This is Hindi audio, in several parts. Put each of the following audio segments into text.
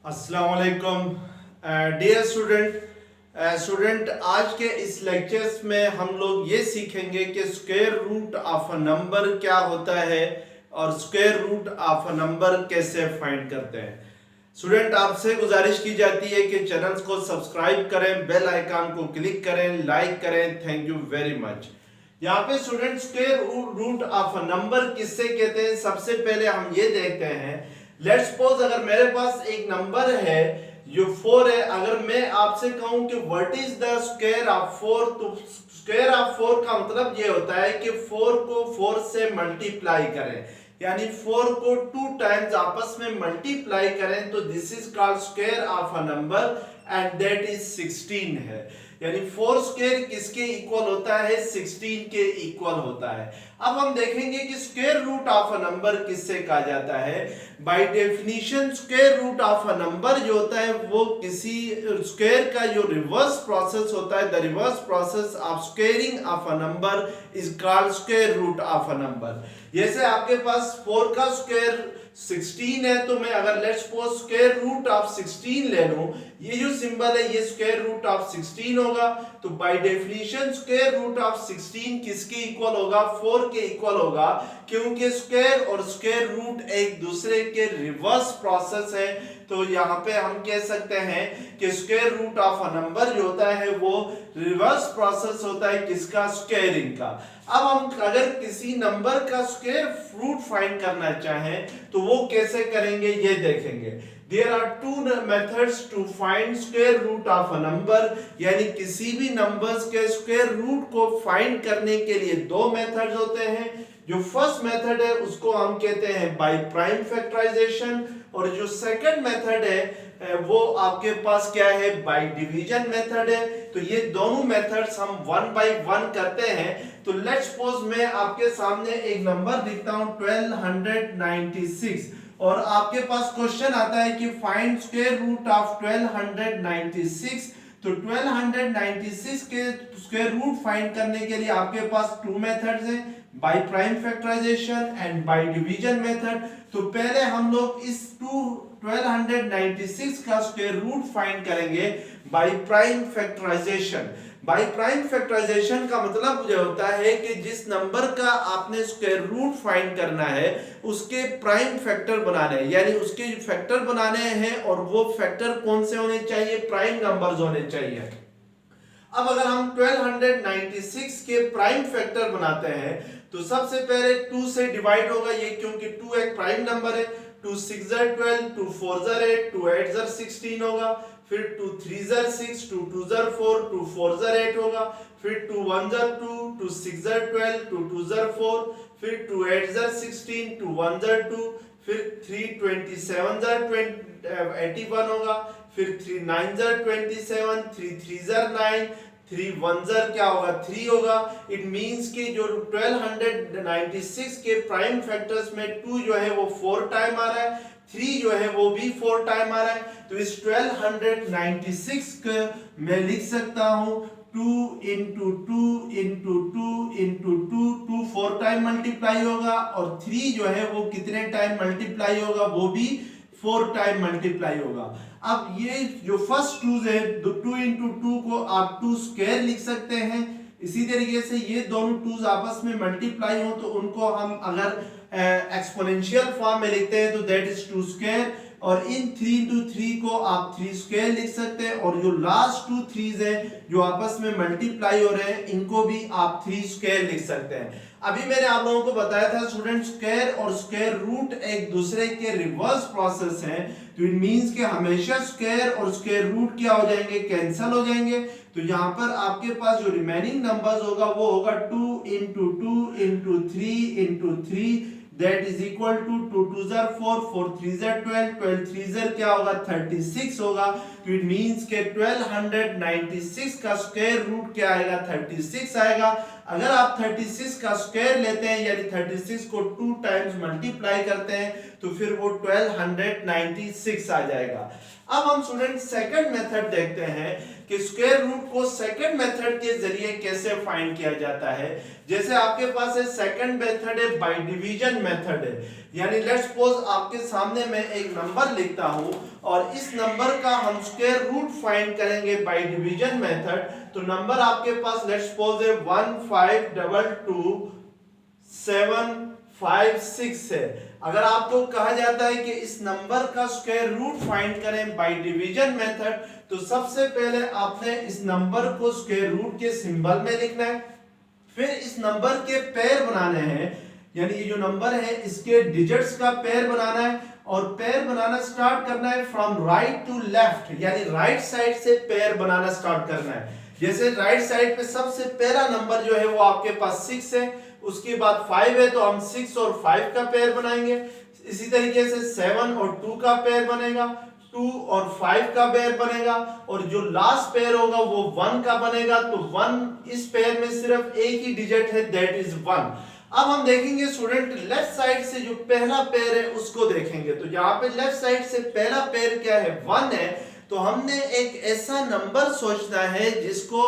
अस्सलाम वालेकुम डियर स्टूडेंट आज के इस लेक्चर्स में हम लोग ये सीखेंगे कि square root of a number क्या होता है और square root of a number कैसे फाइंड करते हैं। स्टूडेंट आपसे गुजारिश की जाती है कि चैनल्स को सब्सक्राइब करें, बेल आइकन को क्लिक करें, लाइक करें। Thank you very much. यहाँ पे student square root of a number किससे कहते हैं, सबसे पहले हम ये देखते हैं। लेट्स सपोज अगर मेरे पास एक नंबर है जो 4 है, अगर मैं आपसे कहूं कि what is the square of 4, तो स्क्वायर ऑफ 4 का मतलब ये होता है कि 4 को 4 से मल्टीप्लाई करें, यानी 4 को 2 टाइम्स आपस में मल्टीप्लाई करें, तो this is called square of a number and that is 16 है। यानी 4 स्क्वायर किसके इक्वल होता है, 16 के इक्वल होता है। अब हम देखेंगे कि square root of a number किससे कहा जाता है। By definition square root of a number जो होता है वो किसी स्क्वायर का जो रिवर्स प्रोसेस होता है, the reverse process of squaring of a number is called square root of a number. जैसे आपके पास 4 का स्क्वायर 16 है, तो मैं अगर let's suppose square root of 16 ले लूं, ये जो सिंबल है ये स्क्वायर रूट ऑफ 16 होगा। तो by definition square root of 16 किसके इक्वल होगा, 4 के इक्वल होगा, क्योंकि स्क्वायर और स्क्वायर रूट एक दूसरे के रिवर्स प्रोसेस है। तो यहाँ पे हम कह सकते हैं कि square root of a number जो होता है वो रिवर्स प्रोसेस होता है किसका, स्क्वायरिंग का। अब हम अगर किसी नंबर का स्क्वायर रूट फाइंड करना चाहें तो वो कैसे करेंगे ये देखेंगे। There are two methods to find square root of a number, यानी किसी भी नंबर्स के स्क्वायर रूट को फाइंड करने के लिए दो मेथड्स होते हैं। जो फर्स्ट मेथड है उसको हम कहते हैं बाय प्राइम फैक्टराइजेशन, और जो सेकंड मेथड है वो आपके पास क्या है, बाय डिवीजन मेथड है। तो ये दोनों मेथड्स हम वन बाय वन करते हैं। तो लेट्स सपोज मैं आपके सामने एक नंबर लिखता हूं 1296, और आपके पास क्वेश्चन आता है कि फाइंड स्क्वायर रूट ऑफ 1296। तो 1296 के स्क्वायर रूट फाइंड करने के लिए आपके पास टू मेथड्स हैं, by prime factorisation and by division method. तो पहले हम लोग इस 1296 का स्क्वायर रूट फाइंड करेंगे by prime factorisation. By prime factorisation का मतलब ये होता है कि जिस नंबर का आपने स्क्वायर रूट फाइंड करना है उसके प्राइम फैक्टर बनाने हैं, यानी उसके फैक्टर बनाने हैं, और वो फैक्टर कौन से होने चाहिए, प्राइम नंबर्स होने चाहिए। अब अगर हम 1296 के प्राइम फैक्टर बनाते हैं तो सबसे पहले 2 से डिवाइड होगा, ये क्योंकि 2 एक प्राइम नंबर है। 2 6 12, 2 4 8, 2 8 16 होगा। फिर 2 3 6, 2 2 4, 2 4 8 होगा। फिर 2 1 2, 2 6 12, 2 2 4, फिर 2 8 16, 2 1 2, फिर 3 27 81 होगा। फिर 3 9 27, 3 3 9, 3 1 क्या होगा, 3 होगा। इट मींस कि जो 1296 के प्राइम फैक्टर्स में 2 जो है वो 4 टाइम आ रहा है, 3 जो है वो भी 4 टाइम आ रहा है। तो इस 1296 को मैं लिख सकता हूं 2 into 2 into 2 into 2, 2 4 time multiply होगा, और 3 जो है वो कितने टाइम मल्टीप्लाई होगा, वो भी 4 टाइम मल्टीप्लाई होगा। अब ये जो फर्स्ट 2 है, 2 इंटू 2 को आप 2 स्क्वायर लिख सकते हैं। इसी तरीके से ये दोनों 2 आपस में मल्टीप्लाई हो तो उनको हम अगर एक्सपोनेंशियल फॉर्म में लिखते हैं तो दैट इज 2 स्क्वायर, और इन 3 इंटू 3 को आप 3 स्क्वायर लिख सकते हैं, और जो लास्ट 2 3s है जो आपस में मल्टीप्लाई हो रहे हैं इनको भी आप 3 स्क्वायर लिख सकते हैं। अभी मैंने आप लोगों को बताया था स्टूडेंट स्क्वायर और स्क्वायर रूट एक दूसरे के रिवर्स प्रोसेस हैं। तो इट मींस कि हमेशा स्क्वायर और स्क्वायर रूट क्या हो जाएंगे, कैंसिल हो जाएंगे। तो यहाँ पर आपके पास जो रिमेनिंग नंबर्स होगा वो होगा 2 into 2 into 3 into 3, that is equal to 2 2 4, 4 3 12, 12 3 क्या होगा, 36 होगा। तो इट मींस के 1296 का स्क्वायर रूट क्या आएगा, 36 आएगा। अगर आप 36 का स्क्वायर लेते हैं यानी 36 को 2 टाइम्स मल्टीप्लाई करते हैं तो फिर वो 1296 आ जाएगा। अब हम स्टूडेंट सेकंड मेथड देखते हैं कि स्क्वायर रूट को सेकंड मेथड के जरिए कैसे फाइंड किया जाता है। जैसे आपके पास है सेकंड मेथड है बाय डिवीजन मेथड है, यानी लेट्स सपोज आपके सामने मैं एक नंबर लिखता हूं और इस नंबर का हम स्क्वायर रूट फाइंड करेंगे बाय डिवीजन मेथड। तो नंबर आपके पास लेट्स सपोज है 1522756 है। अगर आपको कहा जाता है कि इस नंबर का स्क्वायर रूट फाइंड करें बाय डिवीजन मेथड, तो सबसे पहले आपने इस नंबर को स्क्वायर रूट के सिंबल में लिखना है, फिर इस नंबर के पेयर बनाने हैं, यानी ये जो नंबर है इसके डिजिट्स का पेयर बनाना है और पेयर बनाना स्टार्ट करना है फ्रॉम राइट टू लेफ्ट, यानी राइट साइड से पेयर बनाना स्टार्ट करना है। जैसे राइट साइड पे सबसे पहला नंबर जो है वो आपके पास 6 है, उसके बाद 5 है तो हम 6 और 5 का पेयर बनाएंगे। इसी तरीके से 7 और 2 का पेयर बनेगा, 2 और 5 का पेयर बनेगा और जो लास्ट पेयर होगा वो 1 का बनेगा। तो 1 इस पेयर में सिर्फ एक ही डिजिट है, दैट इज 1। अब हम देखेंगे स्टूडेंट लेफ्ट साइड से जो पहला पेयर है उसको देखेंगे। तो यहाँ पे लेफ्ट साइड से पहला पेयर क्या है, 1 है। तो हमने एक ऐसा नंबर सोचना है जिसको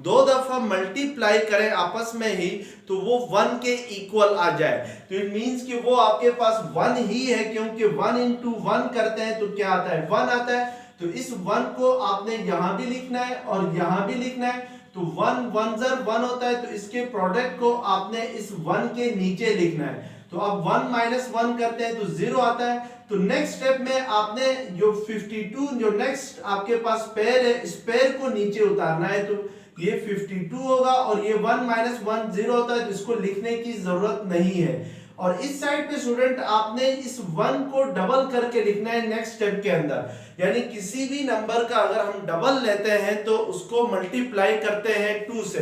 2 दफा मल्टीप्लाई करें आपस में ही तो वो 1 के इक्वल आ जाए। तो इट मींस कि वो आपके पास 1 ही है, क्योंकि 1 into 1 करते हैं तो क्या आता है, 1 आता है। तो इस 1 को आपने यहां भी लिखना है और यहां भी लिखना है। तो 1 1 ज़र 1 होता है, तो इसके प्रोडक्ट को आपने इस 1 के नीचे लिखना है। तो अब 1 - 1 करते हैं तो 0 आता है। तो नेक्स्ट स्टेप में आपने जो 52 जो नेक्स्ट आपके पास पेयर है इस पेयर को नीचे उतारना है। तो ये 52 होगा और ये 1 - 1 0 होता है, तो इसको लिखने की जरूरत नहीं है। और इस साइड पे स्टूडेंट आपने इस 1 को डबल करके लिखना है नेक्स्ट स्टेप के अंदर, यानी किसी भी नंबर का अगर हम डबल लेते हैं तो उसको मल्टीप्लाई करते हैं 2 से।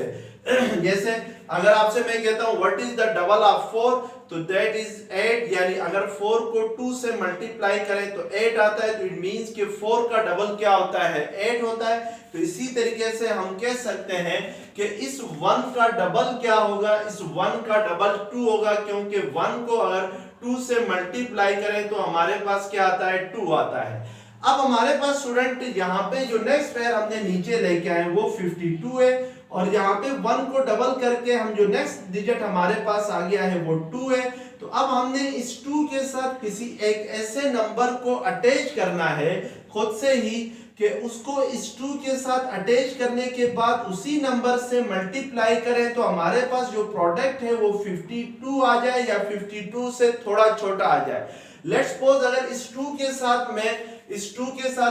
जैसे अगर आपसे मैं कहता हूं what is the double of 4, तो दैट इज 8, यानी अगर 4 को 2 से मल्टीप्लाई करें तो 8 आता है। तो इट मींस कि 4 का डबल क्या होता है, 8 होता है। तो इसी तरीके से हम कह सकते हैं कि इस 1 का डबल क्या होगा, इस 1 का डबल 2 होगा, क्योंकि 1 को अगर 2 से मल्टीप्लाई करें तो हमारे पास क्या आता है, 2 आता है। अब हमारे पास स्टूडेंट यहाँ पे जो नेक्स्ट पेयर हमने नीचे लेके आए वो 52 है और यहाँ पे 1 को डबल करके हम जो नेक्स्ट डिजिट हमारे पास आ गया है वो 2 है। तो अब हमने इस 2 के साथ किसी एक ऐसे नंबर को अटैच करना है खुद से ही कि उसको इस 2 के साथ अटैच करने के बाद उसी नंबर से मल्टीप्लाई करें तो हमारे पास जो प्रोडक्ट है वो 52 आ जाए या 52 से थोड़ा छोटा आ जाए। लेट्स सपोज अगर इस 2 के साथ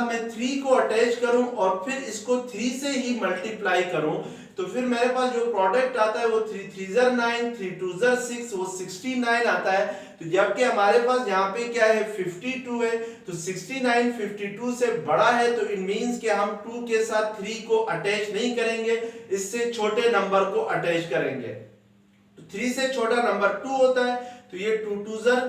मैं 3 को अटैच करूं और फिर इसको 3 से ही मल्टीप्लाई करूं तो फिर मेरे पास जो प्रोडक्ट आता है वो 3 3 ज़र 9, 3 2 ज़र 6, वो 69 आता है। तो जबकि हमारे पास यहाँ पे क्या है, 52 है। तो 69 52 से बड़ा है, तो इट मींस कि हम 2 के साथ 3 को अटैच नहीं करेंगे, इससे छोटे नंबर को अटैच करेंगे। तो 3 से छोटा नंबर 2 होता है। तो ये 2 2 ज़र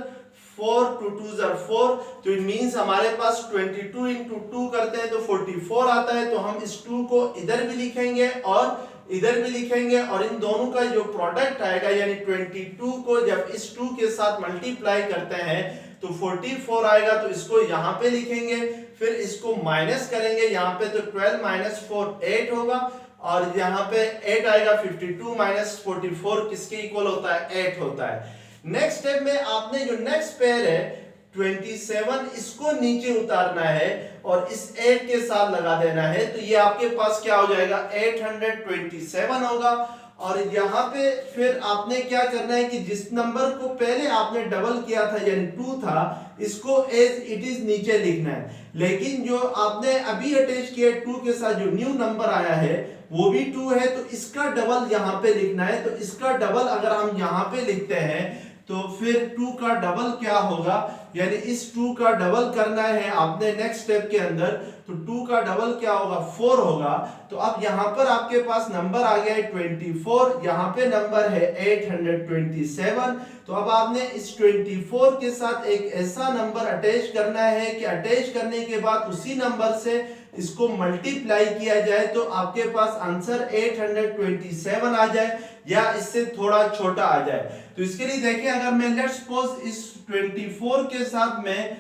4, 2 2 ज़र 4, तो इट मींस हमारे पास 22 into 2 करते हैं तो 44 आता है। तो हम इस 2 को इधर भी लिखेंगे और इधर भी लिखेंगे और इन दोनों का जो प्रोडक्ट आएगा यानी 22 को जब इस 2 के साथ मल्टीप्लाई करते हैं तो 44 आएगा। तो इसको यहाँ पे लिखेंगे, फिर इसको माइनस करेंगे यहाँ पे, तो 12 - 4 8 होगा और यहाँ पे 8 आएगा। 52 - 44 किसके इक्वल होता है, 8 होता है। नेक्स्ट स्टेप में आपने जो नेक्स्ट पेयर है 27 इसको नीचे उतारना है और इस 8 के साथ लगा देना है। तो ये आपके पास क्या हो जाएगा, 827 होगा। और यहाँ पे फिर आपने क्या करना है कि जिस नंबर को पहले आपने डबल किया था यानी 2 था, इसको एज इट इज नीचे लिखना है। लेकिन जो आपने अभी अटैच किया 2 के साथ जो न्यू नंबर आया है वो भी 2 है, तो इसका डबल यहाँ पे लिखना है। तो इसका डबल अगर हम यहाँ पे लिखते हैं तो फिर 2 का डबल क्या होगा, यानी इस 2 का डबल करना है आपने नेक्स्ट स्टेप के अंदर। तो 2 का डबल क्या होगा, 4 होगा। तो अब यहाँ पर आपके पास नंबर आ गया है 24, यहाँ पे नंबर है 827। तो अब आपने इस 24 के साथ एक ऐसा नंबर अटैच करना है कि अटैच करने के बाद उसी नंबर से इसको मल्टीप्लाई किया जाए तो आपके पास आंसर 827 आ जाए। या इससे थोड़ा छोटा आ जाए। तो इसके लिए देखिए, अगर मैं लेट्स सपोज इस 24 के साथ मैं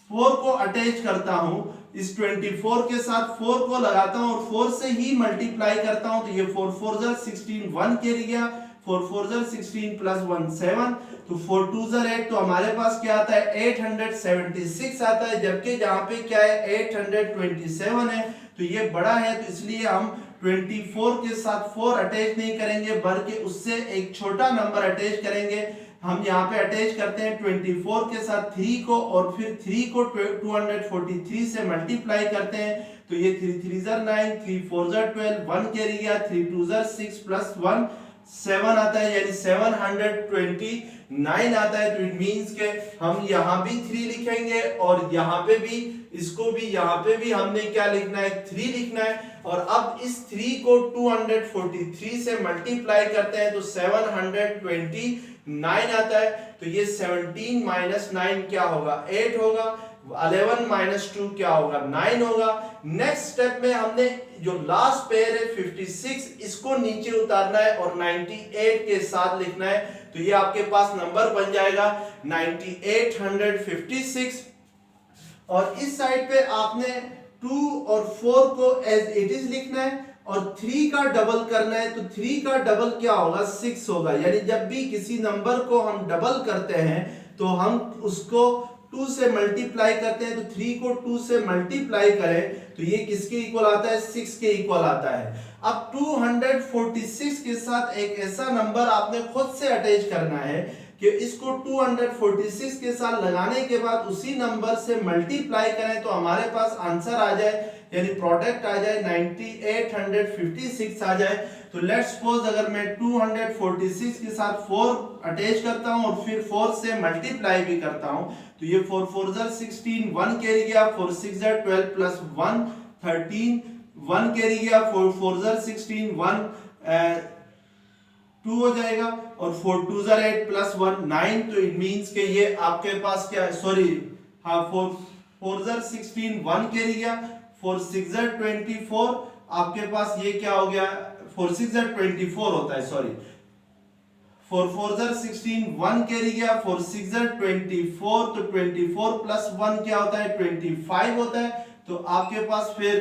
4 को अटैच करता हूं, इस 24 के साथ 4 को लगाता हूं और 4 से ही मल्टीप्लाई करता हूं, तो ये 4 4 16 1 कैरी गया, 4 4 16 प्लस 1 7, तो 4 2 8, तो हमारे पास क्या आता है 876 आता है, जबकि जहां पे क्या है 827 है, तो ये बड़ा है, तो इसलिए हम 24 के साथ 4 अटैच नहीं करेंगे बल्कि उससे एक छोटा नंबर अटैच करेंगे। हम यहाँ पे अटैच करते हैं 24 के साथ 3 को और फिर 3 को 243 से मल्टीप्लाई करते हैं, तो ये 3 3 9, 3 4 12, 1 कैरी गया, 3 2 6 प्लस 1 7 आता है, यानी 729 आता है। तो इट मींस के हम यहाँ भी 3 लिखेंगे और यहाँ पे भी, इसको भी, यहाँ पे भी हमने क्या लिखना है 3 लिखना है। और अब इस 3 को 243 से मल्टीप्लाई करते हैं तो 729 आता है, तो ये 17 माइनस 9 क्या होगा 8 होगा, 11 माइनस 2 क्या होगा 9 होगा। नेक्स्ट स्टेप में हमने जो लास्ट पेयर है 56, इसको नीचे उतारना है और 98 के साथ लिखना है, तो ये आपके पास नंबर बन जाएगा 9856। और इस साइड पे आपने 2 और 4 को एज इट इज लिखना है और 3 का डबल करना है, तो 3 का डबल क्या होगा 6 होगा, यानी जब भी किसी नंबर को हम डबल करते हैं तो हम उसको 2 से मल्टीप्लाई करते हैं, तो 3 को 2 से मल्टीप्लाई करें तो ये किसके इक्वल आता है 6 के इक्वल आता है। अब 246 के साथ एक ऐसा नंबर आपने खुद से अटैच करना है कि इसको 246 के साथ लगाने के बाद उसी नंबर से मल्टीप्लाई करें तो हमारे पास आंसर आ जाए, यानी प्रोडक्ट आ जाए 9856 आ जाए। तो लेट्स सपोज अगर मैं 246 के साथ 4 अटैच करता हूं और फिर 4 से मल्टीप्लाई भी करता हूं, तो ये 4 4 16 1 कैरी गया, 4 6 12 प्लस 1 13 1 कैरी गया, 4 4 16 1 2 हो जाएगा और 4 2 8 प्लस 1 9, तो इट मींस के ये आपके पास क्या, सॉरी हाँ 4 4 16 1 कैरी गया, 4 6 24 आपके पास ये क्या हो गया 4 6 24 होता है, सॉरी 4 4 16 1 कैरी गया, 4 6 24, तो 24 प्लस 1 क्या होता है 25 होता है, तो आपके पास फिर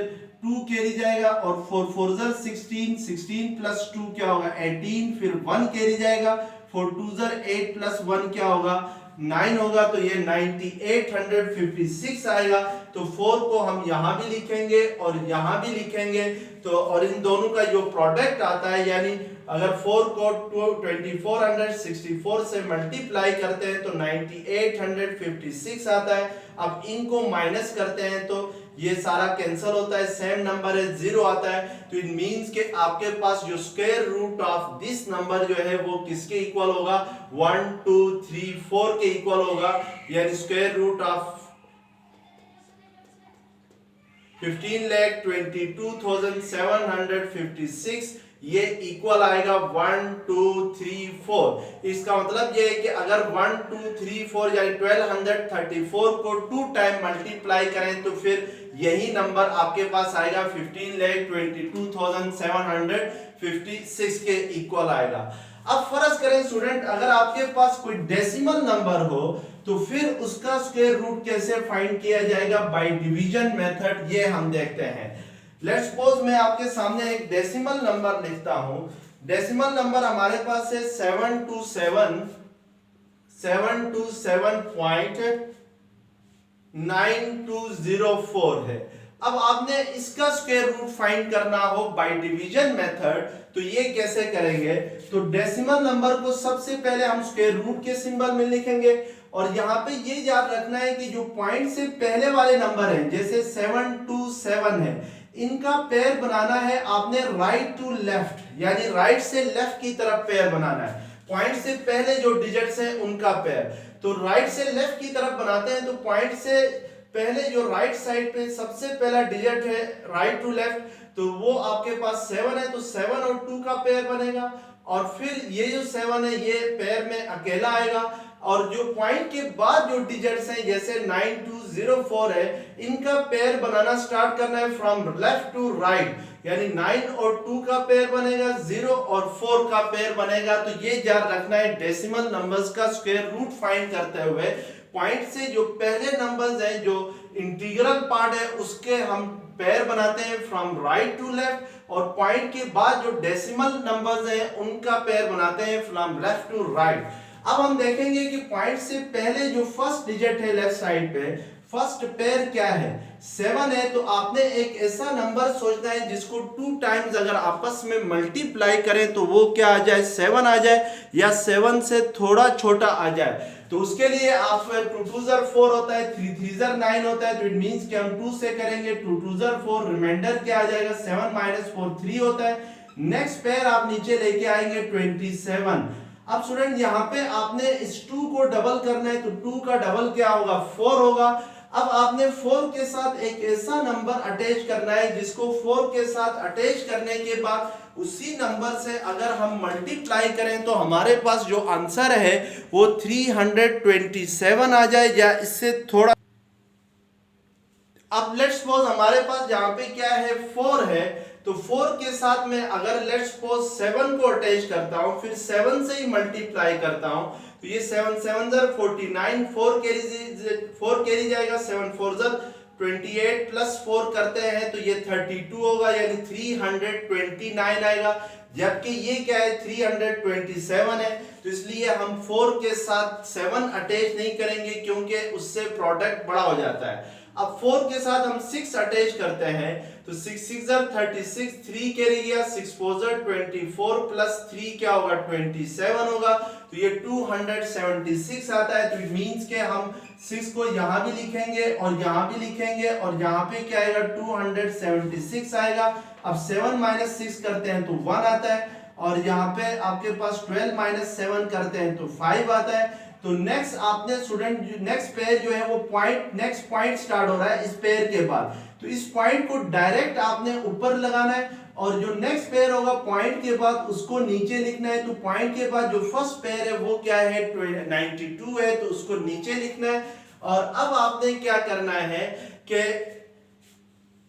2 कैरी जाएगा और 4 4 16 16 प्लस 2 क्या होगा 18, फिर 1 कैरी जाएगा, 4 2 8 प्लस 1 क्या होगा 9 होगा, तो ये 9856 आएगा। तो 4 को हम यहां भी लिखेंगे और यहां भी लिखेंगे, तो और इन दोनों का जो प्रोडक्ट आता है, यानी अगर 4 को 2464 से मल्टीप्लाई करते हैं तो 9856 आता है। अब इनको माइनस करते हैं तो ये सारा कैंसिल होता है, सेम नंबर है 0 आता है, तो इट मींस के आपके पास जो square root of this number जो है वो किसके इक्वल होगा 1 2 3 4 के इक्वल होगा, यानी स्क्वायर रूट ऑफ 15,22,756 ये इक्वल आएगा 1 2 3 4। इसका मतलब ये है कि अगर 1 2 3 4 यानी 1234 को 2 टाइम मल्टीप्लाई करें तो फिर यही नंबर आपके पास आएगा 15,22,756 के इक्वल आएगा। अब फर्ज करें स्टूडेंट, अगर आपके पास कोई डेसिमल नंबर हो तो फिर उसका स्क्वायर रूट कैसे फाइंड किया जाएगा, बाय डिवीजन मेथड, ये हम देखते हैं। लेट्स सपोज मैं आपके सामने एक डेसिमल नंबर लिखता हूं। डेसिमल नंबर हमारे पास है 727.9204 है। अब आपने इसका स्क्वायर रूट फाइंड करना हो बाय डिवीजन मेथड, तो ये कैसे करेंगे, तो डेसिमल नंबर को सबसे पहले हम स्क्वायर रूट के सिंबल में लिखेंगे और यहाँ पे ये याद रखना है कि जो पॉइंट से पहले वाले नंबर हैं जैसे 727 है, इनका पेयर बनाना है आपने राइट टू लेफ्ट, यानी राइट से लेफ्ट की तरफ पेयर बनाना है। पॉइंट से पहले जो डिजिट्स हैं उनका पेयर, तो राइट से लेफ्ट की तरफ बनाते हैं, तो पॉइंट से पहले जो राइट साइड पे सबसे पहला डिजिट है राइट टू लेफ्ट, तो वो आपके पास 7 है, तो 7 और 2 का पेयर बनेगा। और फिर ये जो 7 है ये पेयर में अकेला आएगा, और जो पॉइंट के बाद जो डिजिट्स हैं जैसे 9204 है, इनका पेयर बनाना स्टार्ट करना है फ्रॉम लेफ्ट टू राइट, यानी 9 और 2 का पेयर बनेगा, 0 और 4 का पेयर बनेगा। तो ये याद रखना है, डेसिमल नंबर्स का स्क्वायर रूट फाइंड करते हुए पॉइंट से जो पहले नंबर्स हैं जो इंटीग्रल पार्ट है उसके हम पेयर बनाते हैं फ्रॉम राइट टू लेफ्ट, और पॉइंट के बाद जो डेसिमल नंबर्स हैं उनका पेयर बनाते हैं फ्रॉम लेफ्ट टू राइट। अब हम देखेंगे कि पॉइंट से पहले जो फर्स्ट डिजिट है लेफ्ट साइड पे, फर्स्ट पेयर क्या है, 7 है। तो आपने एक ऐसा नंबर सोचना है जिसको 2 टाइम्स अगर आपस में मल्टीप्लाई करें तो वो क्या आ जाए, 7 आ जाए, या 7 से थोड़ा छोटा आ जाए। तो उसके लिए आप 2 2 4 होता है, 3 3 9 होता है, तो इट मींस कि हम 2 से करेंगे, 2 2 4, रिमाइंडर क्या आ जाएगा, 7 - 4 3 होता है। नेक्स्ट पेयर आप नीचे लेके आएंगे 27। अब स्टूडेंट यहाँ पे आपने इस 2 को डबल करना है, तो 2 का डबल क्या होगा, 4 होगा। अब आपने 4 के साथ एक ऐसा नंबर अटैच करना है जिसको 4 के साथ अटैच करने के बाद उसी नंबर से अगर हम मल्टीप्लाई करें तो हमारे पास जो आंसर है वो 327 आ जाए या इससे थोड़ा। अब लेट्स सपोज हमारे पास यहाँ पे क्या है, 4 है, तो 4 के साथ में अगर लेट्स सपोज 7 को अटैच करता हूं, फिर 7 से ही मल्टीप्लाई करता हूं, तो ये 7 7 49, 4 कैरी जाएगा, 7 4 28 प्लस 4 करते हैं तो ये 32 होगा, यानी 329 आएगा। जबकि ये क्या है, 327 है, तो इसलिए हम 4 के साथ 7 अटैच नहीं करेंगे क्योंकि उससे प्रोडक्ट बड़ा हो जाता है। अब 4 के साथ हम 6 अटैच करते हैं, तो 6 6 36, 3 कैरी गया, 6 4 24 प्लस 3 क्या होगा, 27 होगा, तो ये 276 आता है। तो इट मींस के हम 6 को यहाँ भी लिखेंगे और यहाँ भी लिखेंगे, और यहाँ पे क्या आएगा, 276 आएगा। अब 7 - 6 करते हैं तो 1 आता है, और यहाँ पे आपके पास 12 - 7 करते हैं तो 5 आता है। तो नेक्स्ट आपने स्टूडेंट नेक्स्ट पेयर जो है वो पॉइंट, नेक्स्ट पॉइंट स्टार्ट हो रहा है इस पेयर के बाद, तो इस पॉइंट को डायरेक्ट आपने ऊपर लगाना है, और जो नेक्स्ट पेयर होगा पॉइंट के बाद उसको नीचे लिखना है। तो पॉइंट के बाद जो फर्स्ट पेयर है वो क्या है, 92 है, तो उसको नीचे लिखना है। और अब आपने क्या करना है कि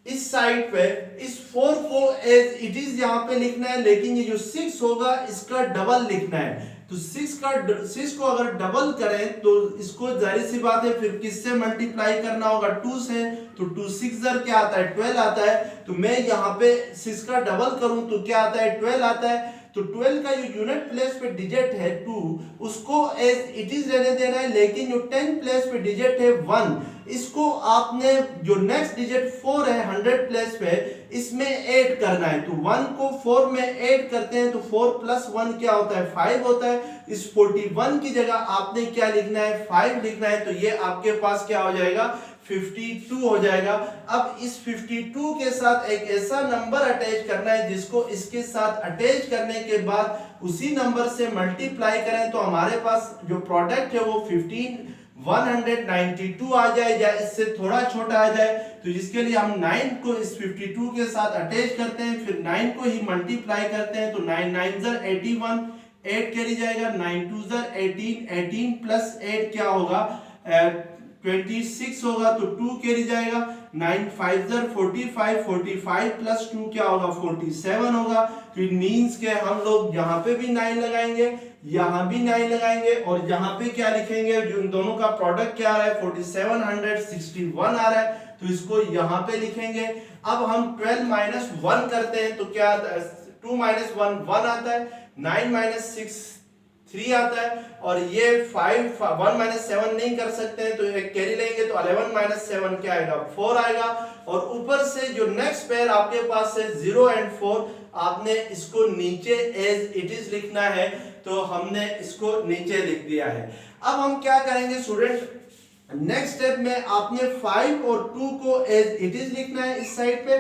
इस साइड पे इस 4 को एज इट इज यहाँ पे लिखना है, लेकिन ये जो 6 होगा इसका डबल लिखना है। तो 6 को अगर डबल करें तो इसको जाहिर सी बात है फिर किससे मल्टीप्लाई करना होगा, 2 से, तो 2 6 क्या आता है, 12 आता है। तो मैं यहाँ पे 6 का डबल करूं तो क्या आता है, 12 आता है। तो 12 का जो यूनिट प्लेस पे डिजिट है 2, उसको एज इट इज रहने देना है, लेकिन जो 10 प्लेस पे डिजिट है 1, इसको आपने जो नेक्स्ट डिजिट 4 है 100 प्लेस पे, इसमें ऐड करना है। तो 1 को 4 में ऐड करते हैं तो 4 + 1 क्या होता है, 5 होता है। इस 41 की जगह आपने क्या लिखना है, 5 लिखना है, तो ये आपके पास क्या हो जाएगा, 52 हो जाएगा। अब इस 52 के साथ एक ऐसा नंबर अटैच करना है जिसको इसके साथ अटैच करने के बाद उसी नंबर से मल्टीप्लाई करें तो हमारे पास जो प्रोडक्ट है वो 192 आ जाए या इससे थोड़ा छोटा आ जाए। तो जिसके लिए हम 9 को इस 52 के साथ अटैच करते हैं, फिर 9 को ही मल्टीप्लाई करते हैं, तो 9 9 81, 8 कैरी जाएगा, 9 2 18, 18 प्लस 8 क्या होगा, 26 होगा, तो 2 कैरी जाएगा, 9 5 45, 45 प्लस 2 क्या होगा, 47 होगा। तो इट मींस के हम लोग यहाँ पे भी 9 लगाएंगे, यहाँ भी 9 लगाएंगे, और यहाँ पे क्या लिखेंगे, जो इन दोनों का प्रोडक्ट क्या आ रहा है, 4761 आ रहा है, तो इसको यहाँ पे लिखेंगे। अब हम 12 - 1 करते हैं तो क्या आता है, 2 - 1 1 आता है, 9 - 6 3 आता है, और ये 1 - 7 नहीं कर सकते हैं तो एक कैरी लेंगे, तो 11 - 7 क्या आएगा, 4 आएगा। और ऊपर से जो नेक्स्ट पेयर आपके पास है 0 और 4, आपने इसको नीचे एज इट इज लिखना है, तो हमने इसको नीचे लिख दिया है। अब हम क्या करेंगे स्टूडेंट, नेक्स्ट स्टेप में आपने 5 और 2 को एज इट इज लिखना है इस साइड पे,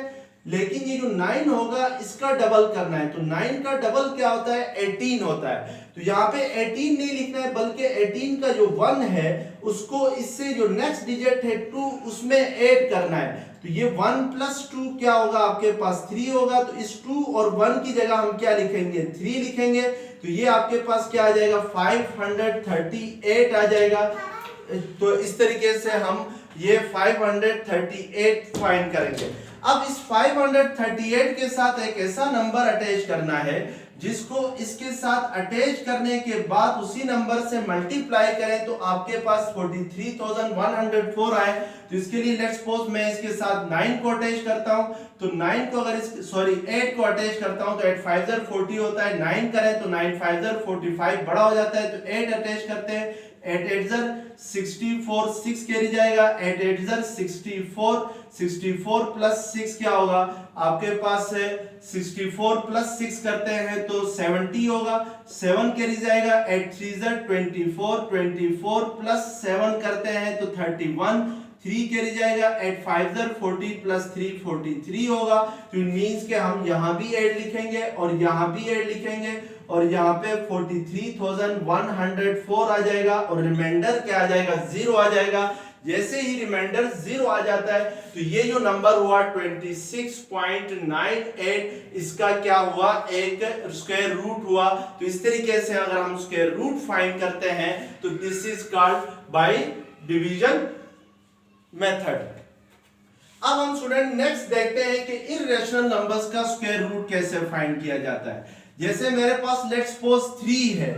लेकिन ये जो 9 होगा इसका डबल करना है, तो 9 का डबल क्या होता है, 18 होता है। तो यहाँ पे 18 नहीं लिखना है, बल्कि 18 का जो 1 है उसको इससे जो नेक्स्ट डिजिट है 2 उसमें ऐड करना है। तो ये 1 प्लस 2 क्या होगा, आपके पास 3 होगा। तो इस 2 और 1 की जगह हम क्या लिखेंगे, 3 लिखेंगे। तो ये आपके पास क्या आ जाएगा, 538 आ जाएगा। तो इस तरीके से हम ये 538 फाइंड करेंगे। अब इस 538 के साथ एक ऐसा नंबर अटैच करना है जिसको इसके साथ अटैच करने के बाद उसी नंबर से मल्टीप्लाई करें तो आपके पास 43,104 आए। तो इसके लिए लेट्स सपोज मैं इसके साथ 9 को अटैच करता हूं, तो 9 को अगर 8 को अटैच करता हूं तो 8 5 ज़र 40 होता है। 9 करें तो 9 5 ज़र 45 बड़ा हो जाता है। तो 8 अटैच करते हैं, 8 8 ज़र 64, 6 कैरी जाएगा, 8 8 ज़र 64, 64 प्लस 6 क्या होगा आपके पास है, 64 प्लस 6 करते हैं तो 70 होगा, 7 कैरी जाएगा, 8 3 ज़र 24, 24 प्लस 7 करते हैं तो 31, 3 कैरी जाएगा, 8 5 ज़र 40 प्लस 3 43 होगा। तो मींस के हम यहाँ भी 8 लिखेंगे और यहाँ भी 8 लिखेंगे और यहाँ पे 43,104 आ जाएगा और रिमाइंडर क्या आ जाएगा, 0 आ जाएगा। जैसे ही रिमाइंडर 0 आ जाता है तो ये जो नंबर हुआ 26.98 इसका क्या हुआ, एक स्क्वायर रूट हुआ। तो इस तरीके से अगर हम स्क्वायर रूट फाइंड करते हैं तो this is called by division method. अब हम स्टूडेंट नेक्स्ट देखते हैं कि इर्रेशनल नंबर्स का स्क्वायर रूट कैसे फाइंड किया जाता है। जैसे मेरे पास लेट्स सपोज 3 है,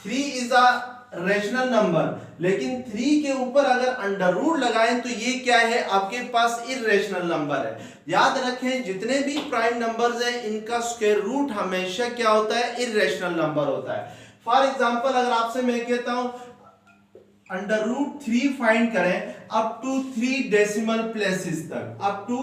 3 इज अ रेशनल नंबर, लेकिन 3 के ऊपर अगर अंडर रूट लगाएं तो ये क्या है, आपके पास इर्रेशनल नंबर है। याद रखें जितने भी प्राइम नंबर्स हैं इनका स्क्वायर रूट हमेशा क्या होता है, इर्रेशनल नंबर होता है। फॉर एग्जांपल अगर आपसे मैं कहता हूं अंडर रूट 3 फाइंड करें अप टू 3 डेसिमल प्लेसेस तक, अप टू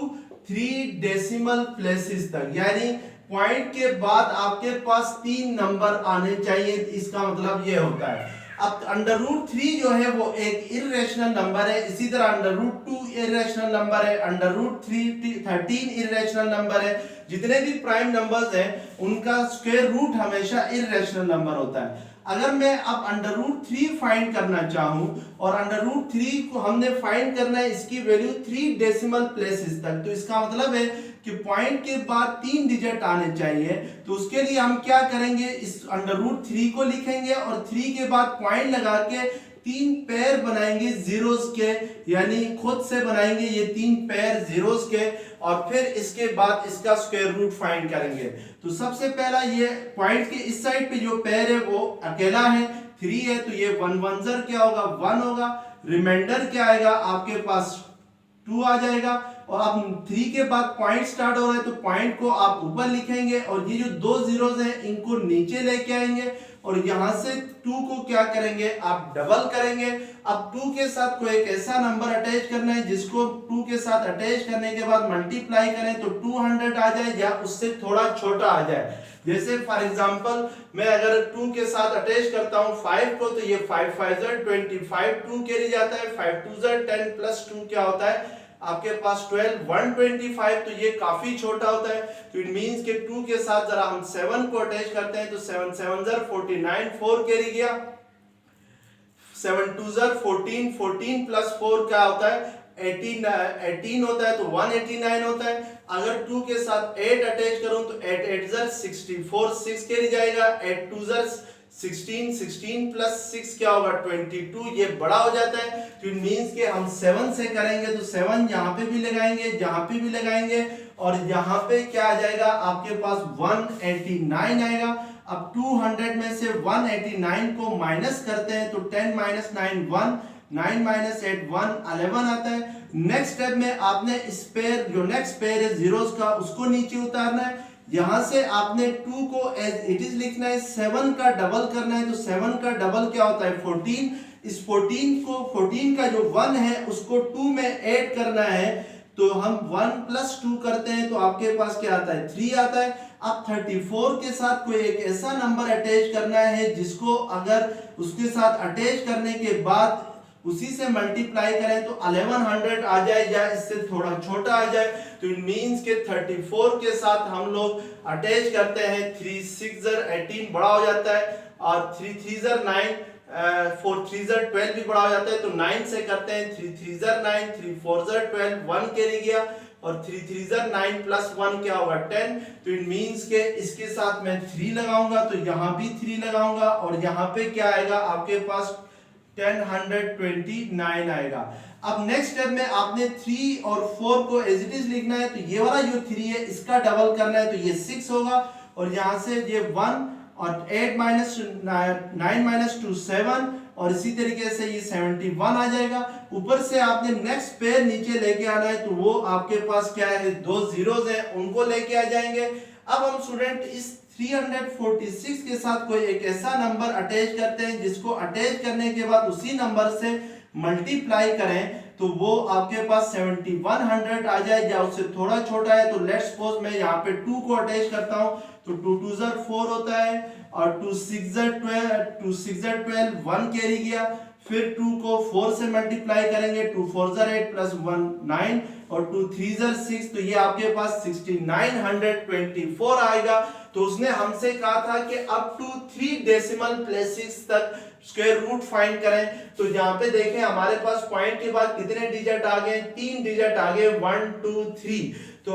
3 डेसिमल प्लेसेस तक, यानी पॉइंट के बाद आपके पास 3 नंबर आने चाहिए, इसका मतलब ये होता है। अब अंडर रूट 3 जो है वो एक इर्रेशनल नंबर है, इसी तरह अंडर रूट 2 इर्रेशनल नंबर है, अंडर रूट 13 इर्रेशनल नंबर है। जितने भी प्राइम नंबर्स हैं उनका स्क्वायर रूट हमेशा इर्रेशनल नंबर होता है। अगर मैं अब अंडर रूट 3 फाइंड करना चाहूं और अंडर रूट 3 को हमने फाइंड करना है इसकी वैल्यू 3 डेसिमल प्लेसेस तक, तो इसका मतलब है कि पॉइंट के बाद 3 डिजिट आने चाहिए। तो उसके लिए हम क्या करेंगे, इस अंडर रूट 3 को लिखेंगे और 3 के बाद पॉइंट लगा के 3 पैर बनाएंगे जीरोस के, यानी खुद से बनाएंगे ये 3 पैर जीरोस के और फिर इसके बाद इसका स्क्वायर रूट फाइंड करेंगे। तो सबसे पहला ये पॉइंट के इस साइड पे जो पैर है वो अकेला है, 3 है, तो ये 1 1 ज़र क्या होगा, 1 होगा। रिमाइंडर क्या आएगा आपके पास 2 आ जाएगा और अब 3 के बाद पॉइंट स्टार्ट हो रहा है तो पॉइंट को आप ऊपर लिखेंगे और ये जो 2 जीरोस हैं इनको नीचे लेके आएंगे और यहां से 2 को क्या करेंगे, आप डबल करेंगे। अब 2 के साथ कोई एक ऐसा नंबर अटैच करना है जिसको 2 के साथ अटैच करने के बाद मल्टीप्लाई करें तो 200 आ जाए या उससे थोड़ा छोटा आ जाए। जैसे फॉर एग्जांपल मैं अगर 2 के साथ अटैच करता हूं 5 को, तो ये 5 5 ज़र 25, 2 कैरी जाता है, 5 2 ज़र 10 प्लस 2 क्या होता है आपके पास 12, 125, तो ये काफी छोटा होता है। तो इट मींस के 2 के साथ जरा हम 7 को अटैच करते हैं तो 7 7 ज़र 49, 4 कैरी गया, 7 2 ज़र 14, 14 प्लस 4 क्या होता है 18 होता है, तो 189 होता है। अगर 2 के साथ 8 अटैच करूं तो 8 8 ज़र 64, 6 कैरी जाएगा, 8 2 ज़र 16, 16 प्लस 6 क्या होगा 22, ये बड़ा हो जाता है। तो इट मींस के हम 7 से करेंगे तो 7 यहाँ पे भी लगाएंगे, यहाँ पे भी लगाएंगे और यहाँ पे क्या आ जाएगा आपके पास 189 आएगा। अब 200 में से 189 को माइनस करते हैं तो 10 माइनस 9 1, 9 माइनस 8 1, 11 आता है। नेक्स्ट स्टेप में आपने इस पेयर जो नेक्स्ट पेयर है जीरोस का उसको नीचे उतारना है। यहां से आपने 2 को एज इट इज लिखना है, 7 का डबल करना है, तो 7 का डबल क्या होता है 14। इस 14 का जो 1 है उसको 2 में ऐड करना है, तो हम 1 प्लस 2 करते हैं तो आपके पास क्या आता है 3 आता है। अब 34 के साथ कोई एक ऐसा नंबर अटैच करना है जिसको अगर उसके साथ अटैच करने के बाद उसी से मल्टीप्लाई करें तो 1100 आ जाए या इससे थोड़ा छोटा आ जाए, तो इट मींस के 34 के साथ हम लोग अटैच करते हैं 3 6 18 बड़ा हो जाता है, और 3 3 9 4 3 12 भी बड़ा हो जाता है, तो 9 से करते हैं 3 3 9 3 4 12 1 कैरी गया, और 3 3 9 प्लस 1 क्या होगा 10, तो इट मींस के इसके साथ मैं 3 लगाऊंगा तो यहाँ भी 3 लगाऊंगा, और यहाँ पे क्या आएगा आपके पास 1029 आएगा। अब नेक्स्ट स्टेप में आपने 3 और 4 को एज इट इज लिखना है, तो ये वाला जो 3 है इसका डबल करना है, तो ये 6 होगा, और यहाँ से ये 1 और 8 माइनस 9 माइनस 2 7, और इसी तरीके से ये 71 आ जाएगा। ऊपर से आपने नेक्स्ट पेयर नीचे लेके आना है, तो वो आपके पास क्या है 2 जीरोस हैं, उनको लेके आ जाएंगे। अब हम स्टूडेंट इस 346 के साथ कोई एक ऐसा नंबर अटैच करते हैं जिसको अटैच करने के बाद उसी नंबर से मल्टीप्लाई करें तो वो आपके पास 7100 आ जाए, या उससे थोड़ा छोटा है तो लेट्स सपोज मैं यहाँ पे 2 को अटैच करता हूँ, तो 2 2 4 होता है, और 2 6 12 1 कैरी गया, फिर 2 को 4 से मल्टीप्लाई करेंगे, 2 4 8 प्लस 1 9, और 2 3 6, तो ये आपके पास 6924 आएगा। तो उसने हमसे कहा था कि अप टू 3 डेसिमल प्लेसेस तक स्क्वायर रूट फाइंड करें, तो यहाँ पे देखें हमारे पास पॉइंट के बाद कितने डिजिट आ गए, 3 डिजिट आ गए 1 2 3, तो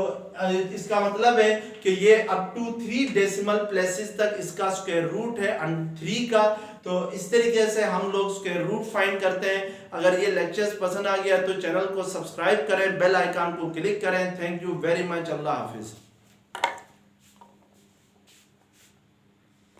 इसका मतलब है कि ये अप टू 3 डेसिमल प्लेसेस तक इसका स्क्वायर रूट है 3 का। तो इस तरीके से हम लोग स्क्वायर रूट फाइंड करते हैं। अगर ये लेक्चर्स पसंद आ गया तो चैनल को सब्सक्राइब करें, बेल आइकन को क्लिक करें। Thank you very much. Allah Hafiz.